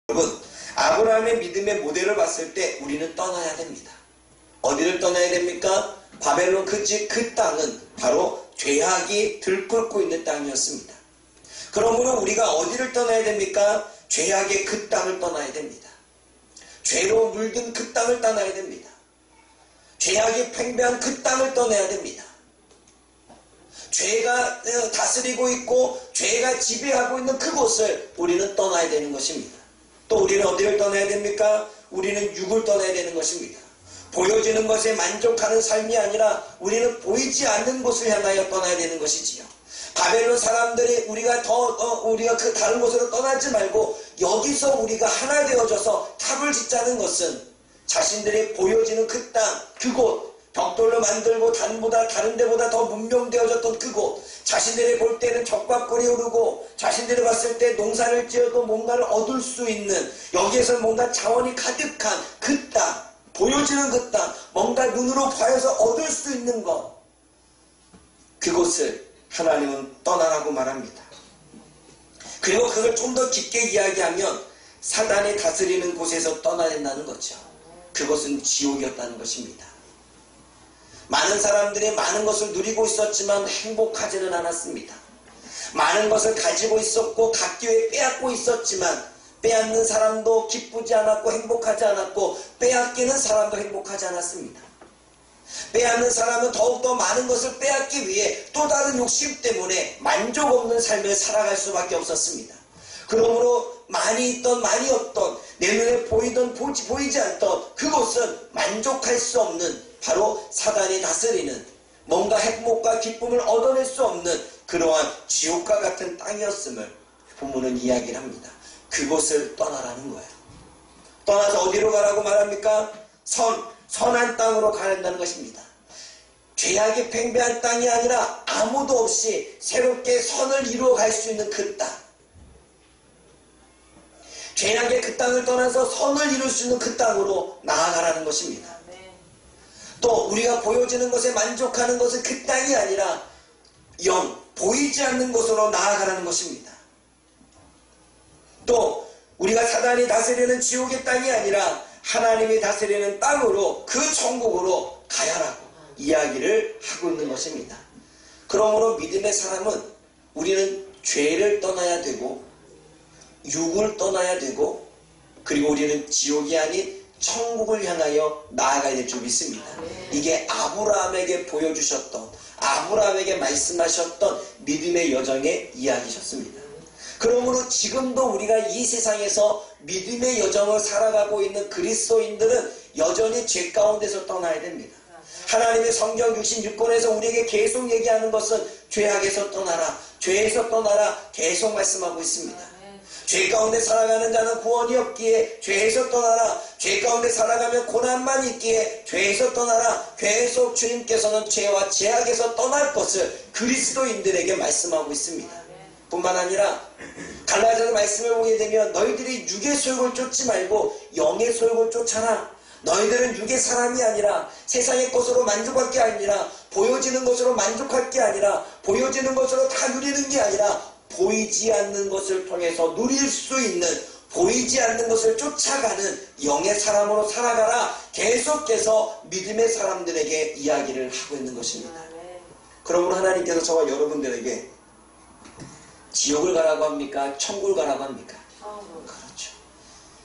여러분, 아브라함의 믿음의 모델을 봤을 때 우리는 떠나야 됩니다. 어디를 떠나야 됩니까? 바벨론 그 땅은 바로 죄악이 들끓고 있는 땅이었습니다. 그러므로 우리가 어디를 떠나야 됩니까? 죄악의 그 땅을 떠나야 됩니다. 죄로 물든 그 땅을 떠나야 됩니다. 죄악이 팽배한 그 땅을 떠나야 됩니다. 죄가 다스리고 있고 죄가 지배하고 있는 그곳을 우리는 떠나야 되는 것입니다. 또 우리는 어디를 떠나야 됩니까? 우리는 육을 떠나야 되는 것입니다. 보여지는 것에 만족하는 삶이 아니라 우리는 보이지 않는 곳을 향하여 떠나야 되는 것이지요. 바벨론 사람들이 우리가 그 다른 곳으로 떠나지 말고 여기서 우리가 하나 되어져서 탑을 짓자는 것은 자신들이 보여지는 그 땅, 그곳, 벽돌로 만들고 다른 데보다 더 문명되어졌던 그곳, 자신들이 볼 때는 적과꿀이 오르고 자신들이 봤을 때 농사를 지어도 뭔가를 얻을 수 있는, 여기에서 뭔가 자원이 가득한 그 땅, 보여지는 그 땅, 뭔가 눈으로 봐서 얻을 수 있는 것, 그곳을 하나님은 떠나라고 말합니다. 그리고 그걸 좀 더 깊게 이야기하면 사단이 다스리는 곳에서 떠나야 된다는 거죠. 그것은 지옥이었다는 것입니다. 많은 사람들이 많은 것을 누리고 있었지만 행복하지는 않았습니다. 많은 것을 가지고 있었고 갖기 위해 빼앗고 있었지만 빼앗는 사람도 기쁘지 않았고 행복하지 않았고 빼앗기는 사람도 행복하지 않았습니다. 빼앗는 사람은 더욱더 많은 것을 빼앗기 위해 또 다른 욕심 때문에 만족 없는 삶을 살아갈 수밖에 없었습니다. 그러므로 많이 있던 많이 없던 내 눈에 보이던 보이지 않던 그곳은 만족할 수 없는 바로 사단이 다스리는 뭔가 행복과 기쁨을 얻어낼 수 없는 그러한 지옥과 같은 땅이었음을 본문은 이야기를 합니다. 그곳을 떠나라는 거예요. 떠나서 어디로 가라고 말합니까? 선한 땅으로 가야 한다는 것입니다. 죄악이 팽배한 땅이 아니라 아무도 없이 새롭게 선을 이루어 갈 수 있는 그 땅. 죄악의 그 땅을 떠나서 선을 이룰 수 있는 그 땅으로 나아가라는 것입니다. 또 우리가 보여지는 것에 만족하는 것은 그 땅이 아니라 보이지 않는 곳으로 나아가라는 것입니다. 또 우리가 사단이 다스리는 지옥의 땅이 아니라 하나님이 다스리는 땅으로, 그 천국으로 가야라고 이야기를 하고 있는 것입니다. 그러므로 믿음의 사람은 우리는 죄를 떠나야 되고 육을 떠나야 되고 그리고 우리는 지옥이 아닌 천국을 향하여 나아가야 될 줄 믿습니다. 이게 아브라함에게 보여주셨던, 아브라함에게 말씀하셨던 믿음의 여정의 이야기셨습니다. 그러므로 지금도 우리가 이 세상에서 믿음의 여정을 살아가고 있는 그리스도인들은 여전히 죄 가운데서 떠나야 됩니다. 하나님의 성경 66권에서 우리에게 계속 얘기하는 것은 죄악에서 떠나라, 죄에서 떠나라 계속 말씀하고 있습니다. 죄 가운데 살아가는 자는 구원이 없기에 죄에서 떠나라, 죄 가운데 살아가면 고난만 있기에 죄에서 떠나라, 계속 주님께서는 죄와 죄악에서 떠날 것을 그리스도인들에게 말씀하고 있습니다. 뿐만 아니라 갈라디아서 말씀을 보게 되면 너희들이 육의 소욕을 쫓지 말고 영의 소욕을 쫓아라. 너희들은 육의 사람이 아니라 세상의 것으로 만족할 게 아니라 보여지는 것으로 만족할 게 아니라 보여지는 것으로 다 누리는 게 아니라 보이지 않는 것을 통해서 누릴 수 있는, 보이지 않는 것을 쫓아가는 영의 사람으로 살아가라. 계속해서 믿음의 사람들에게 이야기를 하고 있는 것입니다. 그러므로 하나님께서 저와 여러분들에게 지옥을 가라고 합니까? 천국을 가라고 합니까? 그렇죠.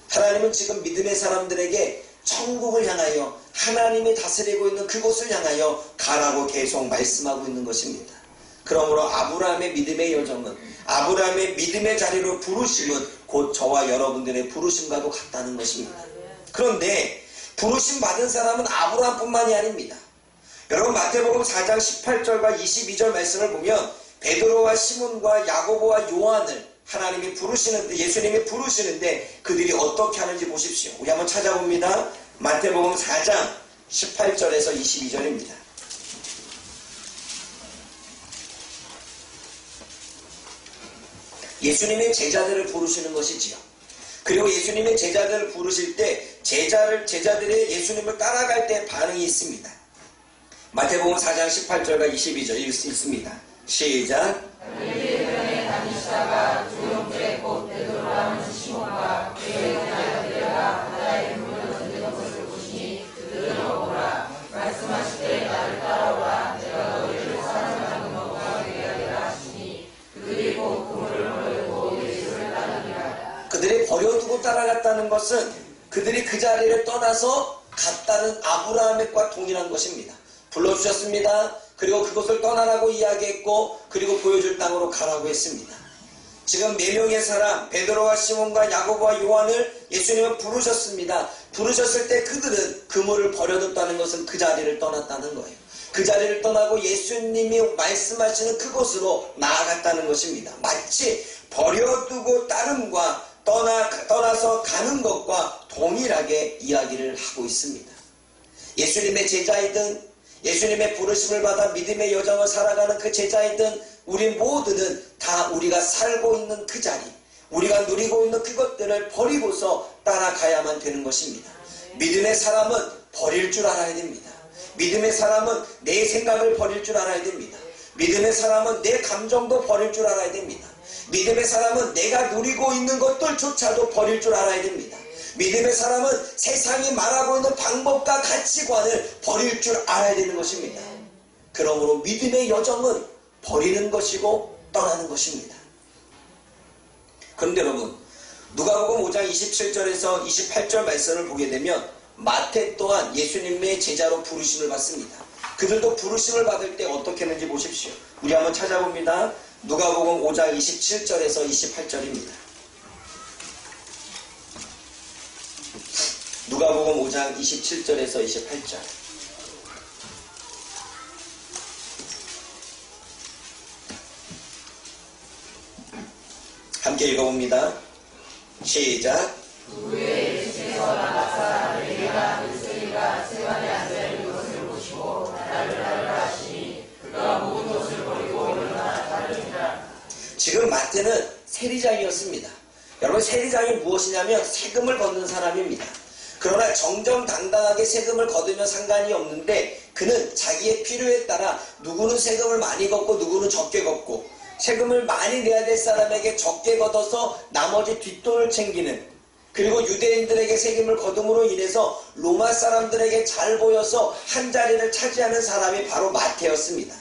하나님은 지금 믿음의 사람들에게 천국을 향하여, 하나님이 다스리고 있는 그곳을 향하여 가라고 계속 말씀하고 있는 것입니다. 그러므로 아브라함의 믿음의 여정은, 아브라함의 믿음의 자리로 부르심은 곧 저와 여러분들의 부르심과도 같다는 것입니다. 그런데 부르심 받은 사람은 아브라함뿐만이 아닙니다. 여러분 마태복음 4장 18절과 22절 말씀을 보면 베드로와 시몬과 야고보와 요한을 하나님이 부르시는데, 예수님이 부르시는데 그들이 어떻게 하는지 보십시오. 우리 한번 찾아봅니다. 마태복음 4장 18절에서 22절입니다. 예수님의 제자들을 부르시는 것이지요. 그리고 예수님의 제자들을 부르실 때 제자들의 예수님을 따라갈 때 반응이 있습니다. 마태복음 4장 18절과 22절 읽습니다. 시작. 다니시다가 조용제 곧 베드로라는 시몬과 그의 예수님을 따라갔다는 것은 그들이 그 자리를 떠나서 갔다는 아브라함과 동일한 것입니다. 불러주셨습니다. 그리고 그곳을 떠나라고 이야기했고, 그리고 보여줄 땅으로 가라고 했습니다. 지금 4명의 사람, 베드로와 시몬과 야고보와 요한을 예수님은 부르셨습니다. 부르셨을 때 그들은 그물을 버려뒀다는 것은 그 자리를 떠났다는 거예요. 그 자리를 떠나고 예수님이 말씀하시는 그곳으로 나아갔다는 것입니다. 마치 버려두고 따름과 떠나서 가는 것과 동일하게 이야기를 하고 있습니다. 예수님의 제자이든 예수님의 부르심을 받아 믿음의 여정을 살아가는 그 제자이든 우리 모두는 다 우리가 살고 있는 그 자리, 우리가 누리고 있는 그것들을 버리고서 따라가야만 되는 것입니다. 믿음의 사람은 버릴 줄 알아야 됩니다. 믿음의 사람은 내 생각을 버릴 줄 알아야 됩니다. 믿음의 사람은 내 감정도 버릴 줄 알아야 됩니다. 믿음의 사람은 내가 누리고 있는 것들조차도 버릴 줄 알아야 됩니다. 믿음의 사람은 세상이 말하고 있는 방법과 가치관을 버릴 줄 알아야 되는 것입니다. 그러므로 믿음의 여정은 버리는 것이고 떠나는 것입니다. 그런데 여러분, 누가복음 5장 27절에서 28절 말씀을 보게 되면 마태 또한 예수님의 제자로 부르심을 받습니다. 그들도 부르심을 받을 때 어떻게 했는지 보십시오. 우리 한번 찾아봅니다. 누가복음 5장 27절에서 28절입니다. 누가복음 5장 27절에서 28절. 함께 읽어봅니다. 시작. 후에 예수께서 나가사 내게가 있으리가 세관에 앉아 이것을 보시고 따르라 하시니 그가 모든 것을 버리고 일어나 따르니라. 지금 마태는 세리장이었습니다. 여러분, 세리장이 무엇이냐면 세금을 걷는 사람입니다. 그러나 정정당당하게 세금을 걷으면 상관이 없는데 그는 자기의 필요에 따라 누구는 세금을 많이 걷고 누구는 적게 걷고, 세금을 많이 내야 될 사람에게 적게 걷어서 나머지 뒷돈을 챙기는, 그리고 유대인들에게 세금을 거둠으로 인해서 로마 사람들에게 잘 보여서 한 자리를 차지하는 사람이 바로 마태였습니다.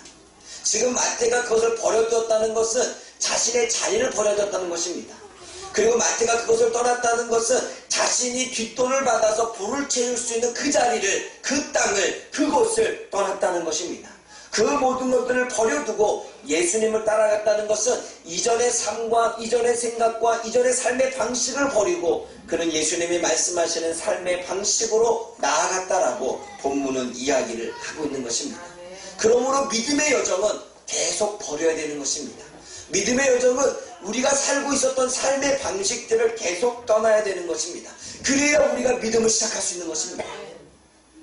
지금 마태가 그것을 버려두었다는 것은 자신의 자리를 버려뒀다는 것입니다. 그리고 마태가 그것을 떠났다는 것은 자신이 뒷돈을 받아서 불을 채울 수 있는 그 자리를, 그 땅을, 그곳을 떠났다는 것입니다. 그 모든 것들을 버려두고 예수님을 따라갔다는 것은 이전의 삶과 이전의 생각과 이전의 삶의 방식을 버리고 그는 예수님이 말씀하시는 삶의 방식으로 나아갔다라고 본문은 이야기를 하고 있는 것입니다. 그러므로 믿음의 여정은 계속 버려야 되는 것입니다. 믿음의 여정은 우리가 살고 있었던 삶의 방식들을 계속 떠나야 되는 것입니다. 그래야 우리가 믿음을 시작할 수 있는 것입니다.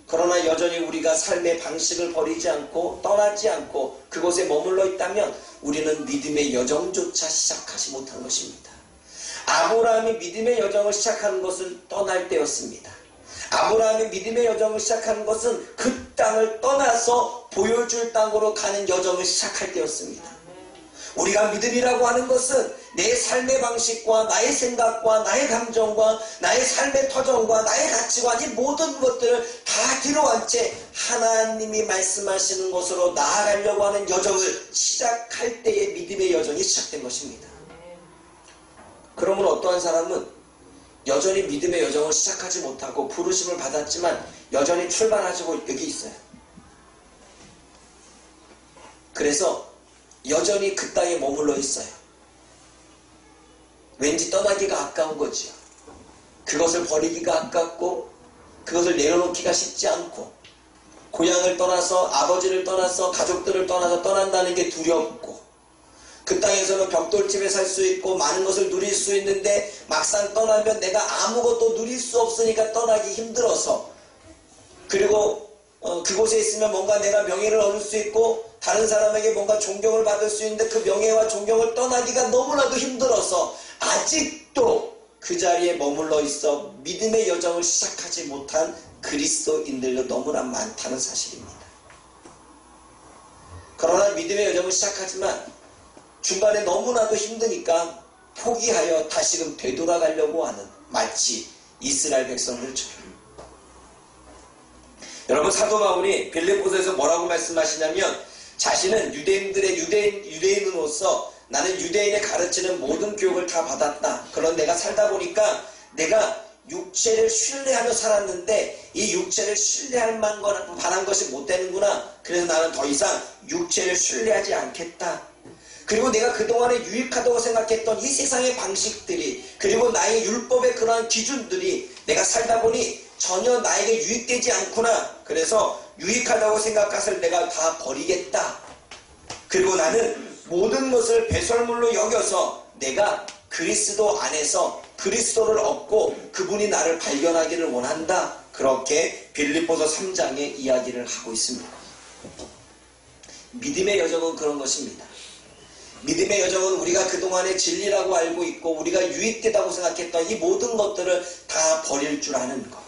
그러나 여전히 우리가 삶의 방식을 버리지 않고 떠나지 않고 그곳에 머물러 있다면 우리는 믿음의 여정조차 시작하지 못한 것입니다. 아브라함이 믿음의 여정을 시작하는 것은 떠날 때였습니다. 아브라함이 믿음의 여정을 시작하는 것은 그 땅을 떠나서 보여줄 땅으로 가는 여정을 시작할 때였습니다. 우리가 믿음이라고 하는 것은 내 삶의 방식과 나의 생각과 나의 감정과 나의 삶의 터전과 나의 가치관, 이 모든 것들을 다 뒤로한 채 하나님이 말씀하시는 것으로 나아가려고 하는 여정을 시작할 때의 믿음의 여정이 시작된 것입니다. 그러므로 어떠한 사람은 여전히 믿음의 여정을 시작하지 못하고 부르심을 받았지만 여전히 출발하시고 여기 있어요. 그래서 여전히 그 땅에 머물러 있어요. 왠지 떠나기가 아까운 거지요. 그것을 버리기가 아깝고 그것을 내려놓기가 쉽지 않고 고향을 떠나서, 아버지를 떠나서, 가족들을 떠나서 떠난다는 게 두렵고, 그 땅에서는 벽돌집에 살 수 있고 많은 것을 누릴 수 있는데 막상 떠나면 내가 아무것도 누릴 수 없으니까 떠나기 힘들어서, 그리고 그곳에 있으면 뭔가 내가 명예를 얻을 수 있고 다른 사람에게 뭔가 존경을 받을 수 있는데 그 명예와 존경을 떠나기가 너무나도 힘들어서 아직도 그 자리에 머물러 있어 믿음의 여정을 시작하지 못한 그리스도인들도 너무나 많다는 사실입니다. 그러나 믿음의 여정을 시작하지만 중간에 너무나도 힘드니까 포기하여 다시금 되돌아가려고 하는, 마치 이스라엘 백성들처럼. 여러분, 사도 바울이 빌립보서에서 뭐라고 말씀하시냐면, 자신은 유대인으로서 나는 유대인의 가르치는 모든 교육을 다 받았다. 그런 내가 살다 보니까 내가 육체를 신뢰하며 살았는데 이 육체를 신뢰할 만한 것이 못 되는구나. 그래서 나는 더 이상 육체를 신뢰하지 않겠다. 그리고 내가 그동안에 유익하다고 생각했던 이 세상의 방식들이, 그리고 나의 율법의 그러한 기준들이 내가 살다 보니 전혀 나에게 유익되지 않구나. 그래서 유익하다고 생각한 것을 내가 다 버리겠다. 그리고 나는 모든 것을 배설물로 여겨서 내가 그리스도 안에서 그리스도를 얻고 그분이 나를 발견하기를 원한다. 그렇게 빌립보서 3장의 이야기를 하고 있습니다. 믿음의 여정은 그런 것입니다. 믿음의 여정은 우리가 그동안의 진리라고 알고 있고 우리가 유익되다고 생각했던 이 모든 것들을 다 버릴 줄 아는 것.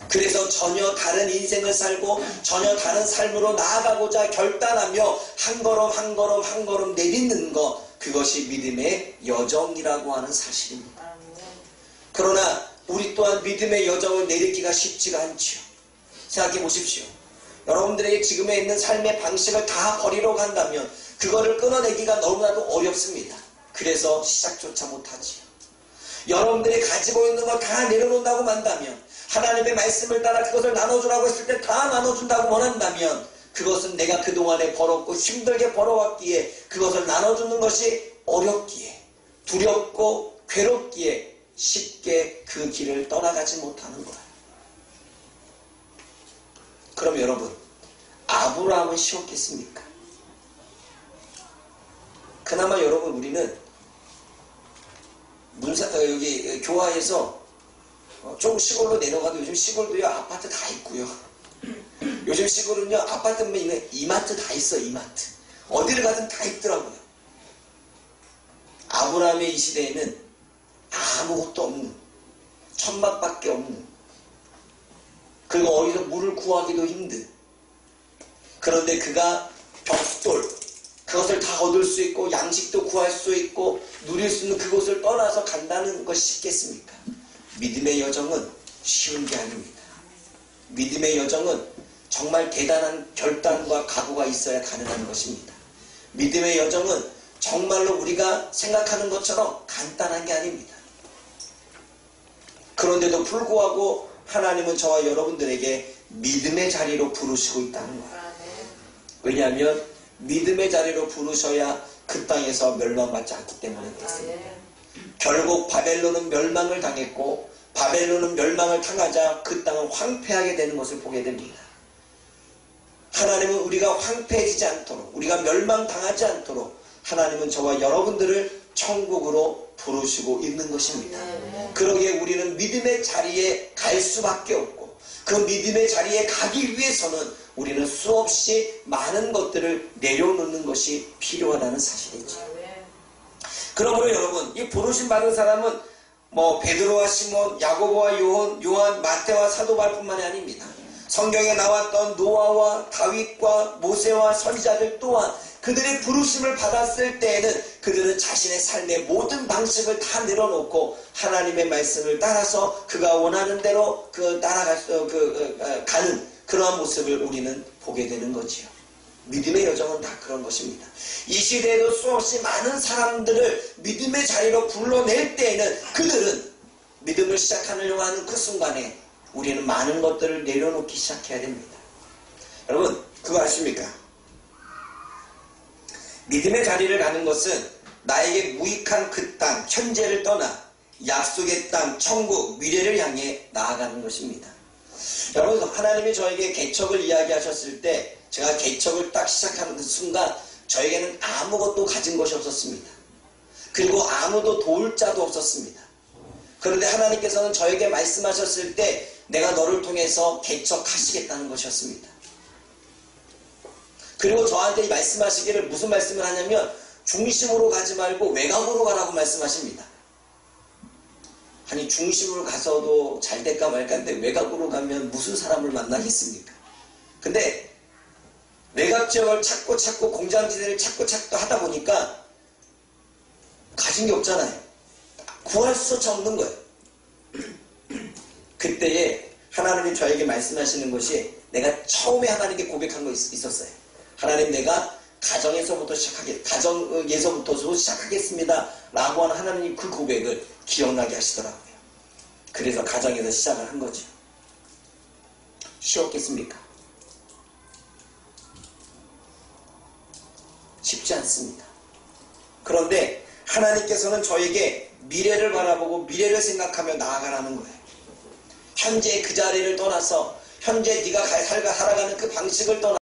그래서 전혀 다른 인생을 살고 전혀 다른 삶으로 나아가고자 결단하며 한 걸음 한 걸음 한 걸음 내딛는 것, 그것이 믿음의 여정이라고 하는 사실입니다. 그러나 우리 또한 믿음의 여정을 내딛기가 쉽지가 않죠. 생각해 보십시오. 여러분들에게 지금에 있는 삶의 방식을 다 버리러 간다면 그거를 끊어내기가 너무나도 어렵습니다. 그래서 시작조차 못하지요. 여러분들이 가지고 있는 걸 다 내려놓는다고 한다면, 하나님의 말씀을 따라 그것을 나눠주라고 했을 때 다 나눠준다고 원한다면, 그것은 내가 그동안에 벌었고 힘들게 벌어왔기에 그것을 나눠주는 것이 어렵기에, 두렵고 괴롭기에 쉽게 그 길을 떠나가지 못하는 거예요. 그럼 여러분, 아브라함은 쉬웠겠습니까? 그나마 여러분, 우리는 여기 교화에서 조금 시골로 내려가도 요즘 시골도요 아파트 다 있고요. 요즘 시골은요 아파트면 있는 이마트 다 있어. 이마트 어디를 가든 다 있더라고요. 아브라함의 이 시대에는 아무것도 없는, 천막밖에 없는, 그리고 어디서 물을 구하기도 힘든, 그런데 그가 벽돌, 그것을 다 얻을 수 있고 양식도 구할 수 있고 누릴 수 있는 그곳을 떠나서 간다는 것이 쉽겠습니까? 믿음의 여정은 쉬운 게 아닙니다. 믿음의 여정은 정말 대단한 결단과 각오가 있어야 가능한 것입니다. 믿음의 여정은 정말로 우리가 생각하는 것처럼 간단한 게 아닙니다. 그런데도 불구하고 하나님은 저와 여러분들에게 믿음의 자리로 부르시고 있다는 거예요. 왜냐하면 믿음의 자리로 부르셔야 그 땅에서 멸망받지 않기 때문에 그렇습니다. 결국 바벨론은 멸망을 당했고 바벨론은 멸망을 당하자 그 땅은 황폐하게 되는 것을 보게 됩니다. 하나님은 우리가 황폐해지지 않도록, 우리가 멸망당하지 않도록 하나님은 저와 여러분들을 천국으로 부르시고 있는 것입니다. 그러기에 우리는 믿음의 자리에 갈 수밖에 없고, 그 믿음의 자리에 가기 위해서는 우리는 수없이 많은 것들을 내려놓는 것이 필요하다는 사실이죠. 그러므로 여러분, 이 부르심 받은 사람은 베드로와 시몬, 야고보와 요한, 마태와 사도 바울뿐만이 아닙니다. 성경에 나왔던 노아와 다윗과 모세와 선지자들 또한 그들의 부르심을 받았을 때에는 그들은 자신의 삶의 모든 방식을 다 내려놓고 하나님의 말씀을 따라서 그가 원하는 대로 가는 그러한 모습을 우리는 보게 되는 거지요. 믿음의 여정은 다 그런 것입니다. 이 시대에도 수없이 많은 사람들을 믿음의 자리로 불러낼 때에는 그들은 믿음을 시작하려고 하는 그 순간에 우리는 많은 것들을 내려놓기 시작해야 됩니다. 여러분, 그거 아십니까? 믿음의 자리를 가는 것은 나에게 무익한 그 땅, 현재를 떠나 약속의 땅, 천국, 미래를 향해 나아가는 것입니다. 여러분, 하나님이 저에게 개척을 이야기하셨을 때 제가 개척을 딱 시작하는 그 순간 저에게는 아무것도 가진 것이 없었습니다. 그리고 아무도 도울 자도 없었습니다. 그런데 하나님께서는 저에게 말씀하셨을 때 내가 너를 통해서 개척하시겠다는 것이었습니다. 그리고 저한테 말씀하시기를 무슨 말씀을 하냐면 중심으로 가지 말고 외곽으로 가라고 말씀하십니다. 아니, 중심으로 가서도 잘 될까 말까인데 외곽으로 가면 무슨 사람을 만나겠습니까? 근데 외곽 지역을 찾고 공장지대를 찾고 하다 보니까 가진 게 없잖아요. 구할 수조차 없는 거예요. 그때에 하나님이 저에게 말씀하시는 것이, 내가 처음에 하나님께 고백한 거 있었어요. 하나님, 내가 가정에서부터 시작하겠습니다 라고 하는 하나님 그 고백을 기억나게 하시더라고요. 그래서 가정에서 시작을 한 거죠. 쉬웠겠습니까? 쉽지 않습니다. 그런데 하나님께서는 저에게 미래를 바라보고 미래를 생각하며 나아가라는 거예요. 현재 그 자리를 떠나서 현재 네가 살아가는 그 방식을 떠나